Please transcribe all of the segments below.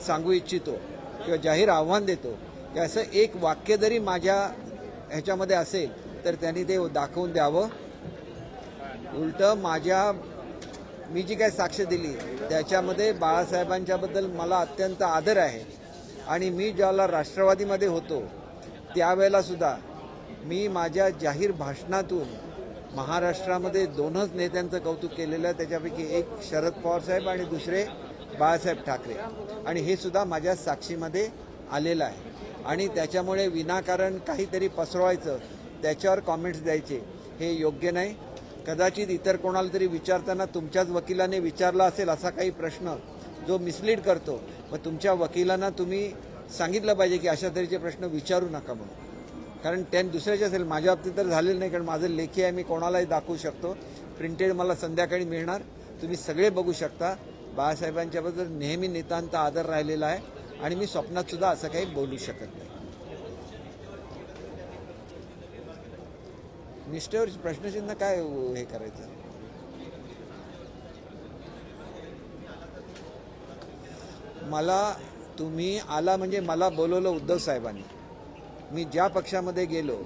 सांगू इच्छितो किंवा जाहीर आव्हान देतो की असं एक वाक्य जरी माझ्या ह्याच्यामध्ये असेल तर त्यांनी ते दाखवून द्यावं. उलटं मी जी काही साक्ष दिली त्याच्यामध्ये बाळासाहेबांच्याबद्दल मला अत्यंत आदर आहे आणि मी ज्याला राष्ट्रवादीमध्ये होतो त्यावेळेला सुद्धा मी माझ्या जाहीर भाषणातून महाराष्ट्रामध्ये दोनच नेत्यांचं कौतुक केलेलं आहे. त्याच्यापैकी एक शरद पवार साहेब आणि दुसरे बाळासाहेब ठाकरे, आणि हे सुद्धा माझ्या साक्षीमध्ये आलेलं आहे. आणि त्याच्यामुळे विनाकारण काहीतरी पसरवायचं, त्याच्यावर कॉमेंट्स द्यायचे हे योग्य नाही. कदाचित इतर कोणाला तरी विचारताना तुमच्याच वकिलाने विचारला असेल असा काही प्रश्न जो मिसलीड करतो, मग तुमच्या वकिलांना तुम्ही सांगितलं पाहिजे की अशा तऱ्हेचे प्रश्न विचारू नका म्हणून. कारण त्याने दुसऱ्याचे असेल, माझ्या बाबतीत तर झालेलं नाही, कारण माझं लेखी आहे, मी कोणालाही दाखवू शकतो. प्रिंटेड मला संध्याकाळी मिळणार, तुम्ही सगळे बघू शकता. बाळासाहेबांच्याबद्दल नेहमी नितांत आदर राहिलेला आहे आणि मी स्वप्नात सुद्धा असं काही बोलू शकत नाही. निष्ठेवर प्रश्नचिन्ह काय हे करायचं? मला तुम्ही आला म्हणजे मला बोलवलं उद्धव साहेबांनी. मी ज्या पक्षामध्ये गेलो,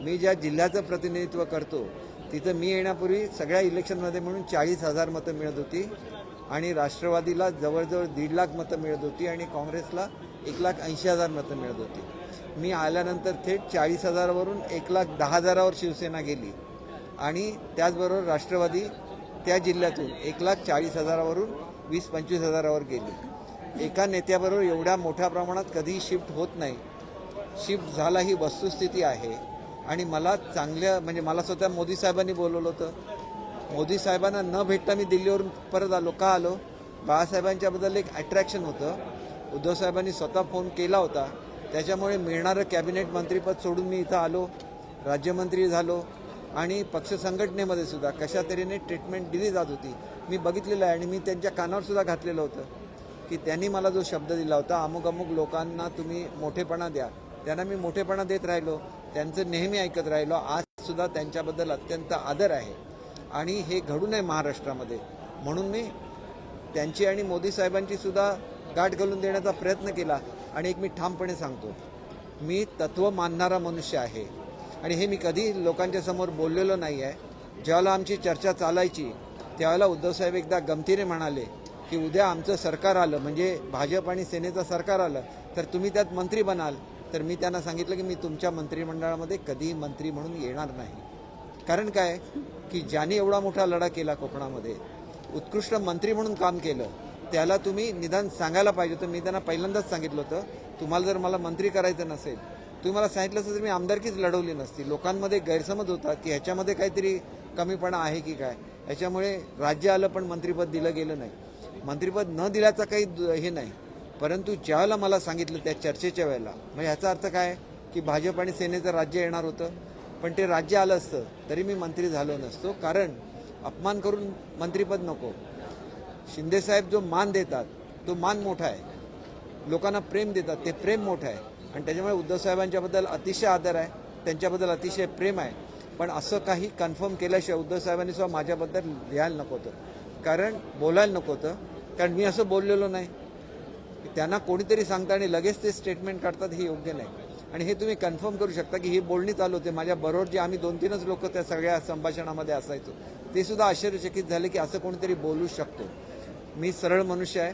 मी ज्या जिल्ह्याचं प्रतिनिधित्व करतो तिथं मी येण्यापूर्वी सगळ्या इलेक्शनमध्ये म्हणून 40,000 मतं मिळत होती आणि राष्ट्रवादीला जवळजवळ 1.5 लाख मतं मिळत होती आणि काँग्रेसला 1,80,000 मतं मिळत होती. मी आल्यानंतर थेट 40,000वरून 1,10,000वर शिवसेना गेली आणि त्याचबरोबर राष्ट्रवादी त्या जिल्ह्यातून 1,40,000वरून 20-25,000वर गेली. एका नेत्याबरोबर एवढ्या मोठ्या प्रमाणात कधीही शिफ्ट होत नाही. शिफ्ट झाला ही वस्तुस्थिती आहे. आणि मला म्हणजे मला स्वतः मोदी साहेबांनी बोलवलं होतं. मोदी साहेबांना न भेटता मी दिल्लीवरून परत आलो. का आलो? बाळासाहेबांच्याबद्दल एक अट्रॅक्शन होतं. उद्धव साहेबांनी स्वतः फोन केला होता, त्याच्यामुळे मिळणारं कॅबिनेट मंत्रीपद सोडून मी इथं आलो, राज्यमंत्री झालो आणि पक्ष संघटनेमध्ये सुद्धा कशा तऱ्हेने ट्रीटमेंट दिली जात होती मी बघितलेलं आहे. आणि मी त्यांच्या कानावर सुद्धा घातलेलं होतं की त्यांनी मला जो शब्द दिला होता, अमुक अमुक लोकांना तुम्ही मोठेपणा द्या, त्यांना मी मोठेपणा देत राहिलो, त्यांचं नेहमी ऐकत राहिलो. आज सुद्धा त्यांच्याबद्दल अत्यंत आदर आहे आणि हे घडू नये महाराष्ट्रामध्ये म्हणून मी त्यांची आणि मोदी साहेबांची सुद्धा गाठ घालून देण्याचा प्रयत्न केला. आणि एक मी ठामपणे सांगतो, मी तत्व मानणारा मनुष्य आहे आणि हे मी कधी लोकांच्या समोर बोललेलो नाही आहे. ज्यावेळेला आमची चर्चा चालायची त्यावेळेला उद्धव साहेब एकदा गमतीने म्हणाले की उद्या आमचं सरकार आलं, म्हणजे भाजप आणि सेनेचं सरकार आलं, तर तुम्ही त्यात मंत्री बनाल. तर मी त्यांना सांगितलं की मी तुमच्या मंत्रिमंडळामध्ये कधीही मंत्री म्हणून येणार नाही. कारण काय की ज्याने एवढा मोठा लढा केला कोकणामध्ये, उत्कृष्ट मंत्री म्हणून काम केलं, त्याला तुम्ही निदान सांगायला पाहिजे होतं. मी त्यांना पहिल्यांदाच सांगितलं होतं, तुम्हाला जर मला मंत्री करायचं नसेल, तुम्ही मला सांगितलं असतं तर मी आमदारकीच लढवली नसती. लोकांमध्ये गैरसमज होता की ह्याच्यामध्ये काहीतरी कमीपणा आहे की काय, याच्यामुळे राज्य आलं पण मंत्रिपद दिलं गेलं नाही. मंत्रिपद न दिल्याचा काही हे नाही, परंतु ज्यावेळेला मला सांगितलं त्या चर्चेच्या वेळेला, म्हणजे ह्याचा अर्थ काय की भाजप आणि सेनेचं राज्य येणार होतं, पण ते राज्य आलं असतं तरी मी मंत्री झालो नसतो. कारण अपमान करून मंत्रिपद नको. शिंदेसाहेब जो मान देतात तो मान मोठा आहे, लोकांना प्रेम देतात ते प्रेम मोठं आहे आणि त्याच्यामुळे उद्धव साहेबांच्याबद्दल अतिशय आदर आहे, त्यांच्याबद्दल अतिशय प्रेम आहे. पण असं काही कन्फर्म केल्याशिवाय उद्धव साहेबांनी सुद्धा माझ्याबद्दल लिहायला नको होतं, कारण बोलायला नको होतं, कारण मी असं बोललेलो नाही. त्यांना कोणीतरी सांगतं आणि लगेच ते स्टेटमेंट काढतात, हे योग्य नाही. आणि हे तुम्ही कन्फर्म करू शकता की ही बोलणी चालू होते माझ्याबरोबर, जे आम्ही 2-3च लोक त्या सगळ्या संभाषणामध्ये असायचो, ते सुद्धा आश्चर्यचकित झाले की असं कोणीतरी बोलू शकतो. मी सरळ मनुष्य आहे.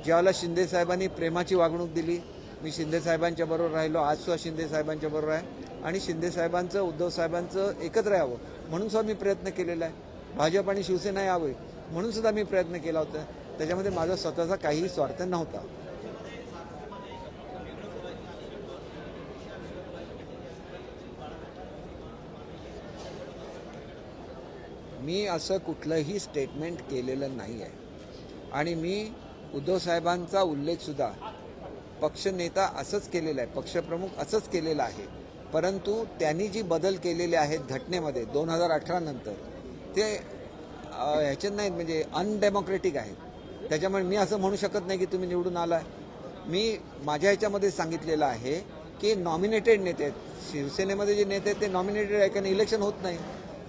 ज्यावेळेला शिंदे साहेबांनी प्रेमाची वागणूक दिली, मी शिंदे साहेबांच्या बरोबर राहिलो, आज सुद्धा शिंदे साहेबांच्या बरोबर आहे आणि शिंदे साहेबांचं उद्धव साहेबांचं एकत्र यावं म्हणून सुद्धा मी प्रयत्न केलेला आहे. भाजप आणि शिवसेना यावे म्हणून सुद्धा मी प्रयत्न केला होता. त्याच्यामध्ये माझा स्वतःचा काहीही स्वार्थ नव्हता. मी असं कुठलंही स्टेटमेंट केलेलं नाही आहे आणि मी उद्धव साहेबांचा उल्लेखसुद्धा पक्षनेता असंच केलेला आहे, पक्षप्रमुख असंच केलेलं आहे. परंतु त्यांनी जी बदल केलेले आहेत घटनेमध्ये 2018 नंतर, ते ह्याच्यात नाहीत, म्हणजे अनडेमोक्रेटिक आहेत. त्याच्यामुळे मी असं म्हणू शकत नाही की तुम्ही निवडून आलाय. मी माझ्या ह्याच्यामध्ये सांगितलेलं आहे की नॉमिनेटेड नेते आहेत. शिवसेनेमध्ये जे नेते आहेत ते नॉमिनेटेड आहे, कारण इलेक्शन होत नाही,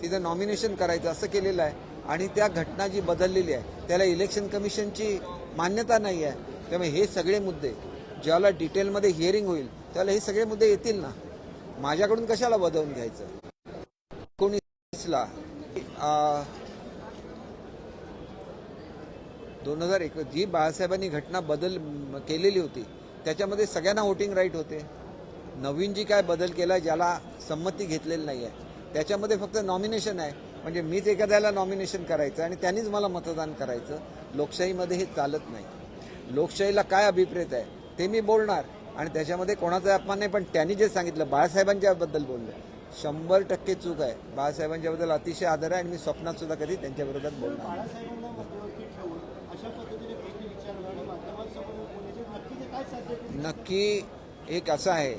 तिथं नॉमिनेशन करायचं असं केलेलं आहे. आणि त्या घटना जी बदललेली आहे त्याला इलेक्शन कमिशनची मान्यता नाही आहे. त्यामुळे हे सगळे मुद्दे ज्याला डिटेलमध्ये हिअरिंग होईल त्याला हे सगळे मुद्दे येतील ना. माझ्याकडून कशाला बदलून घ्यायचं. 19ला 2001 जी बाळासाहेबांनी घटना बदल केलेली होती त्याच्यामध्ये सगळ्यांना वोटिंग राईट होते. नवीन जी काय बदल केला ज्याला संमती घेतलेली नाही आहे त्याच्यामध्ये फक्त नॉमिनेशन आहे. म्हणजे मीच एखाद्याला नॉमिनेशन करायचं आणि त्यांनीच मला मतदान करायचं. लोकशाहीमध्ये हे चालत नाही. लोकशाहीला काय अभिप्रेत आहे ते मी बोलणार आणि त्याच्यामध्ये कोणाचा अपमान नाही. पण त्यांनी जे सांगितलं बाळासाहेबांच्याबद्दल बोललं 100% चूक आहे. बाळासाहेबांच्याबद्दल अतिशय आदर आहे आणि मी स्वप्नात सुद्धा कधी त्यांच्या विरोधात बोलणार नाही. नक्की एक असं आहे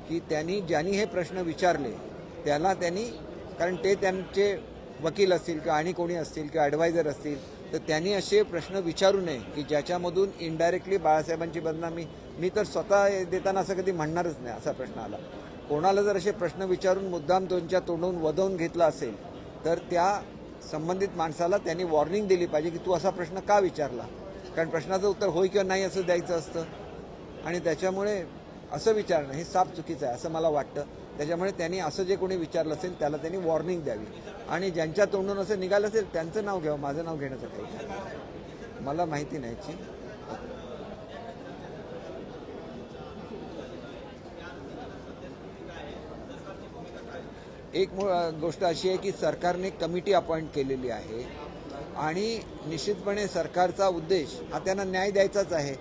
की ज्यांनी हे प्रश्न विचारले त्याला त्यांनी, कारण ते त्यांचे वकील असतील किंवा आणि कोणी असतील किंवा ॲडवायझर असतील तर त्यांनी असे प्रश्न विचारू नये की ज्याच्यामधून इनडायरेक्टली बाळासाहेबांची बदनामी. मी तर स्वतः देताना असं कधी म्हणणारच नाही. असा प्रश्न आला कोणाला जर असे प्रश्न विचारून मुद्दाम त्यांच्या तोंडून वदवून घेतला असेल तर त्या संबंधित माणसाला त्यांनी वॉर्निंग दिली पाहिजे की तू असा प्रश्न का विचारला. कारण प्रश्नाचं उत्तर होय किंवा नाही असं द्यायचं असतं आणि त्याच्यामुळे असं विचारणं हे साफ चुकीचं आहे असं मला वाटतं. त्याच्यामुळे त्यांनी असं जे कोणी विचारलं असेल त्याला त्यांनी वॉर्निंग द्यावी आणि ज्यांच्या तोंडून असं निघालं असेल त्यांचं नाव घ्यावं. माझं नाव घेण्याचं काही मला माहिती नाही याची. एक गोष्ट अशी आहे की सरकारने कमिटी अपॉइंट केलेली आहे आणि निश्चितपणे सरकारचा उद्देश हा त्यांना न्याय द्यायचाच आहे.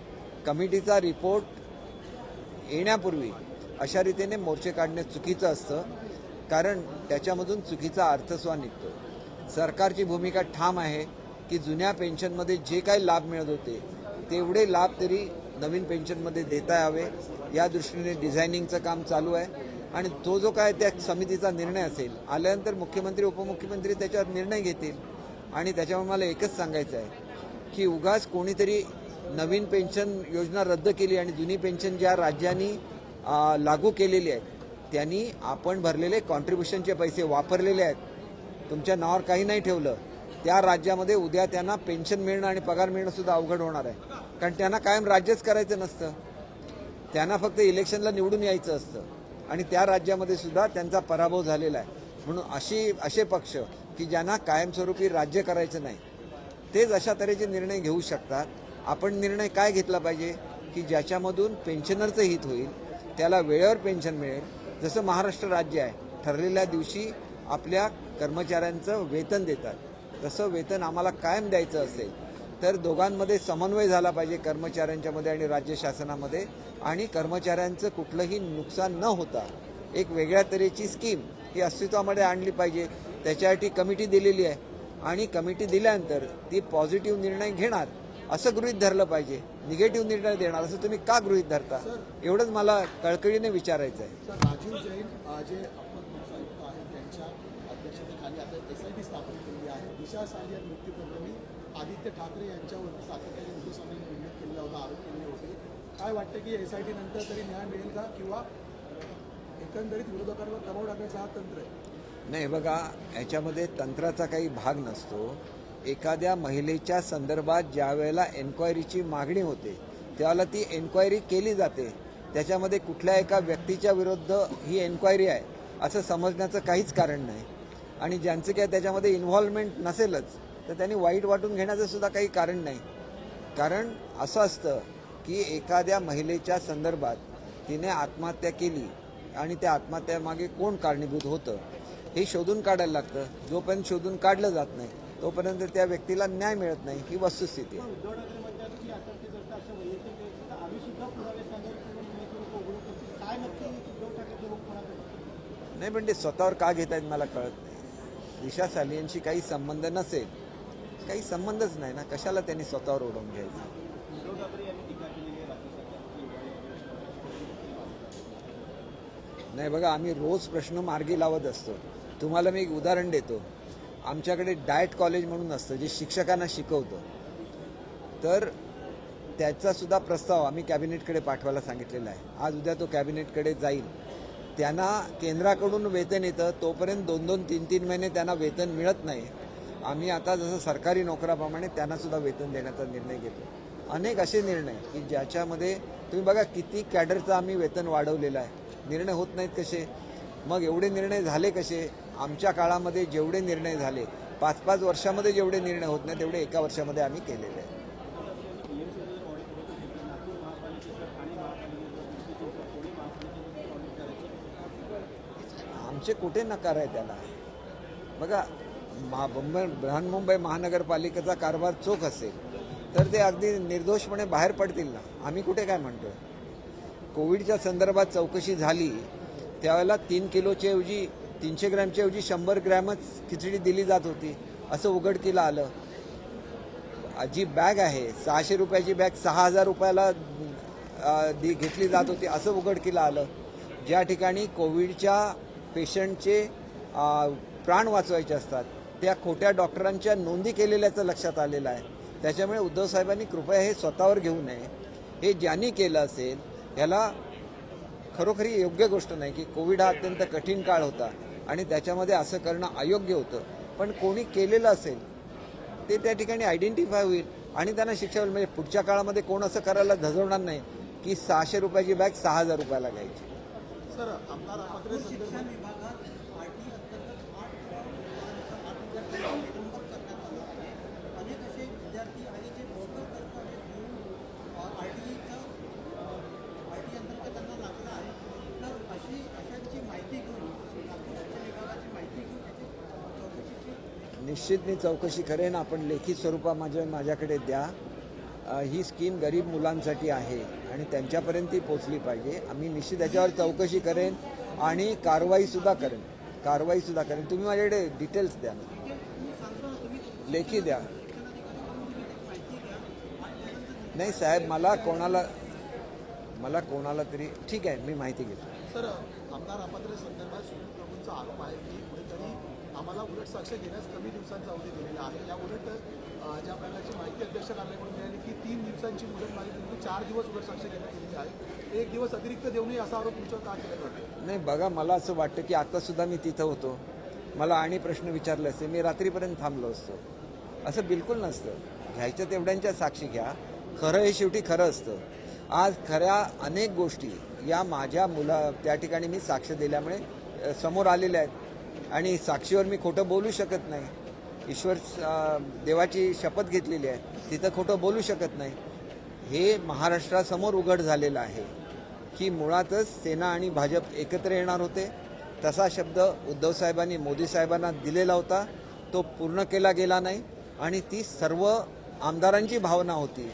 कमिटीचा रिपोर्ट येण्यापूर्वी अशा रीतीने मोर्चे काढणे चुकीचं असतं कारण त्याच्यामधून चुकीचा अर्थस्वा निघतो. सरकारची भूमिका ठाम आहे की जुन्या पेन्शनमध्ये जे काही लाभ मिळत होते तेवढे लाभ तरी नवीन पेन्शनमध्ये देता यावे या दृष्टीने डिझायनिंगचं काम चालू आहे आणि तो जो काय त्या समितीचा निर्णय असेल आल्यानंतर मुख्यमंत्री उपमुख्यमंत्री त्याच्यावर निर्णय घेतील. आणि त्याच्यामुळे मला एकच सांगायचं आहे की उगाच कोणीतरी नवीन पेन्शन योजना रद्द केली आणि जुनी पेन्शन ज्या राज्यांनी लागू केलेली आहेत त्यांनी आपण भरलेले कॉन्ट्रीब्युशनचे पैसे वापरलेले आहेत. तुमच्या नावावर काही नाही ठेवलं त्या राज्यामध्ये उद्या त्यांना पेन्शन मिळणं आणि पगार मिळणं सुद्धा अवघड होणार आहे. कारण त्यांना कायम राज्यच करायचं नसतं. त्यांना फक्त इलेक्शनला निवडून यायचं असतं आणि त्या राज्यामध्ये सुद्धा त्यांचा पराभव झालेला आहे. म्हणून असे पक्ष की ज्यांना कायमस्वरूपी राज्य करायचं नाही तेच अशा तऱ्हेचे निर्णय घेऊ शकतात. आपण निर्णय काय घेतला पाहिजे की ज्याच्यामधून पेन्शनरचं हित होईल त्याला वेळेवर पेन्शन मिळेल. जसं महाराष्ट्र राज्य आहे ठरलेल्या दिवशी आपल्या कर्मचाऱ्यांचं वेतन देतात तसं वेतन आम्हाला कायम द्यायचं असेल तर दोघांमध्ये समन्वय झाला पाहिजे कर्मचाऱ्यांच्यामध्ये आणि राज्य शासनामध्ये आणि कर्मचाऱ्यांचं कुठलंही नुकसान न होता एक वेगळ्या तऱ्हेची स्कीम ही अस्तित्वामध्ये आणली पाहिजे. त्याच्यासाठी कमिटी दिलेली आहे आणि कमिटी दिल्यानंतर ती पॉझिटिव्ह निर्णय घेणार असं गृहीत धरलं पाहिजे. निगेटिव्ह निर्णय देणार असं तुम्ही का गृहीत धरता एवढंच मला कळकळीने विचारायचं आहे. राजीव जैन जे अपर पोलीस आयुक्त आहेत त्यांच्या अध्यक्षतेखाली आता SIT स्थापन केली आहे. दिशा सालियन मृत्यूप्रकरणी आदित्य ठाकरे यांच्यावरती सातत्याने पोलिसांनी उल्लेख केलेला होता, आरोप केले होते. काय वाटतं की SIT नंतर तरी न्याय मिळेल का किंवा एकंदरीत विरोधकांवर दबाव टाकण्याचा हा तंत्र आहे? नाही बघा याच्यामध्ये तंत्राचा काही भाग नसतो. एखाद्या महिलेच्या संदर्भात ज्या वेळेला एन्क्वायरीची मागणी होते त्यावेळेला ती एन्क्वायरी केली जाते. त्याच्यामध्ये कुठल्या एका व्यक्तीच्या विरुद्ध ही एन्क्वायरी आहे असं समजण्याचं काहीच कारण नाही आणि ज्यांचं काय त्याच्यामध्ये इन्व्हॉल्वमेंट नसेलच तर त्यांनी वाईट वाटून घेण्याचं सुद्धा काही कारण नाही. कारण असं असतं की एखाद्या महिलेच्या संदर्भात तिने आत्महत्या केली आणि त्या आत्महत्यामागे कोण कारणीभूत होतं हे शोधून काढायला लागतं. जोपर्यंत शोधून काढलं जात नाही तोपर्यंत त्या व्यक्तीला न्याय मिळत नाही ही वस्तुस्थिती आहे. नाही पण ते स्वतःवर का घेत आहेत मला कळत नाही. दिशा सालियनशी काही संबंध नसेल काही संबंधच नाही ना कशाला त्यांनी स्वतःवर ओढवून घ्यायचं. नाही बघा आम्ही रोज प्रश्न मार्गी लावत असतो. तुम्हाला मी एक उदाहरण देतो. आमच्याकडे डाएट कॉलेज म्हणून असतं जे शिक्षकांना शिकवतं तर त्याचा सुद्धा प्रस्ताव आम्ही कॅबिनेटकडे पाठवायला सांगितलेला आहे. आज उद्या तो कॅबिनेटकडे जाईल. त्यांना केंद्राकडून वेतन येतं तोपर्यंत 2-2, 3-3 महिने त्यांना वेतन मिळत नाही. आम्ही आता जसं सरकारी नोकराप्रमाणे त्यांना सुद्धा वेतन देण्याचा निर्णय घेतो. अनेक असे निर्णय की ज्याच्यामध्ये तुम्ही बघा किती कॅडरचं आम्ही वेतन वाढवलेलं आहे, निर्णय होत नाहीत कसे? मग एवढे निर्णय झाले कसे? आमच्या काळामध्ये जेवढे निर्णय झाले 5-5 वर्षामध्ये जेवढे निर्णय होत नाही तेवढे एका वर्षामध्ये आम्ही केलेले आहे. आमचे कुठे नकार आहे त्याला? बघा, बृहन्मुंबई महानगरपालिकेचा कारभार चोख असेल तर ते अगदी निर्दोषपणे बाहेर पडतील ना. आम्ही कुठे काय म्हणतोय? कोविडच्या संदर्भात चौकशी झाली त्यावेळेला 3 किलोच्या ऐवजी 300 ग्रॅमच्या ऐवजी 100 ग्रॅमच खिचडी दिली जात होती असं उघडकीला आलं. जी बॅग आहे 600 रुपयाची बॅग 6000 रुपयाला घेतली जात होती असं उघडकीला आलं. ज्या ठिकाणी कोविडच्या पेशंटचे प्राण वाचवायचे असतात त्या खोट्या डॉक्टरांच्या नोंदी केलेल्याचं लक्षात आलेलं आहे. त्याच्यामुळे उद्धव साहेबांनी कृपया हे स्वतःवर घेऊ नये. हे ज्यांनी केलं असेल याला खरोखरी योग्य गोष्ट नाही की कोविड हा अत्यंत कठीण काळ होता आणि त्याच्यामध्ये असं करणं अयोग्य होतं. पण कोणी केलेलं असेल ते त्या ठिकाणी आयडेंटिफाय होईल आणि त्यांना शिक्षा होईल. म्हणजे पुढच्या काळामध्ये कोण असं करायला धजवणार नाही की 600 रुपयाची बॅग 6000 रुपयाला घ्यायची. सर, आमदार अपात्र शिक्षण विभागात आरटी अंतर्गत 8 निलंबन करण्यात आलं आहे. अनेक असे विद्यार्थी आणि जे ब्रोकर करत आहेत आरटी अंतर्गत त्यांना लागलं आहे. तर अशांची माहिती घेऊन नागपूर विभागाची माहिती घेऊन त्याची चौकशीची निश्चित मी चौकशी करेन. आपण लेखी स्वरूपात माझ्याकडे द्या. ही स्कीम गरीब मुलांसाठी आहे आणि त्यांच्यापर्यंत ती पोचली पाहिजे. आम्ही निश्चित त्याच्यावर चौकशी करेन आणि कारवाईसुद्धा करेन. तुम्ही माझ्याकडे डिटेल्स द्या, लेखी द्या. नाही साहेब, मला कोणाला तरी ठीक आहे, मी माहिती घेतो. सर, आमदार अपात्र संदर्भात सुनील प्रभूंचा आरोप आहे की कुठेतरी आम्हाला उलट साक्ष घेण्यास कमी दिवसांचा अवधी दिलेला आहे. या उलट ज्या प्रकारची माहिती अध्यक्ष कार्यालयाकडून मिळाली की 3 दिवसांची मुदत मागितली, 4 दिवस उलट साक्ष घेण्यात आलेली आहे. 1 दिवस अतिरिक्त देऊ नये असा आरोप तुमच्यावर का केला जातो? नाही बघा, मला असं वाटतं की आतासुद्धा मी तिथं होतो, मला आणि प्रश्न विचारले असते, मी रात्रीपर्यंत थांबलो असतो. असं बिलकुल नसतं. घ्यायच्या तेवढ्यांच्या साक्षी घ्या. खरं हे शेवटी खरं असतं. आज खऱ्या अनेक गोष्टी या माझ्या त्या ठिकाणी मी साक्ष दिल्यामुळे समोर आलेल्या आहेत आणि साक्षीवर मी खोटं बोलू शकत नाही. ईश्वर देवाची शपथ घेतलेली आहे, तिथं खोटं बोलू शकत नाही. हे महाराष्ट्रासमोर उघड झालेलं आहे की मुळातच सेना आणि भाजप एकत्र येणार होते. तसा शब्द उद्धव साहेबांनी मोदी साहेबांना दिलेला होता, तो पूर्ण केला गेला नाही आणि ती सर्व आमदारांची भावना होती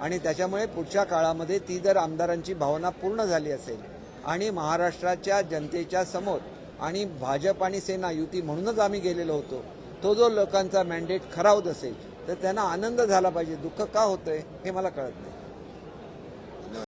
आणि त्याच्यामुळे पुढच्या काळामध्ये ती जर आमदारांची भावना पूर्ण झाली असेल आणि महाराष्ट्राच्या जनतेच्या समोर आणि भाजप आणि सेना युती म्हणूनच आम्ही गेलेलो होतो, तो जो लोकांचा मॅन्डेट खरा होत असेल तर त्यांना आनंद झाला पाहिजे. दुःख का होतंय हे मला कळत नाही.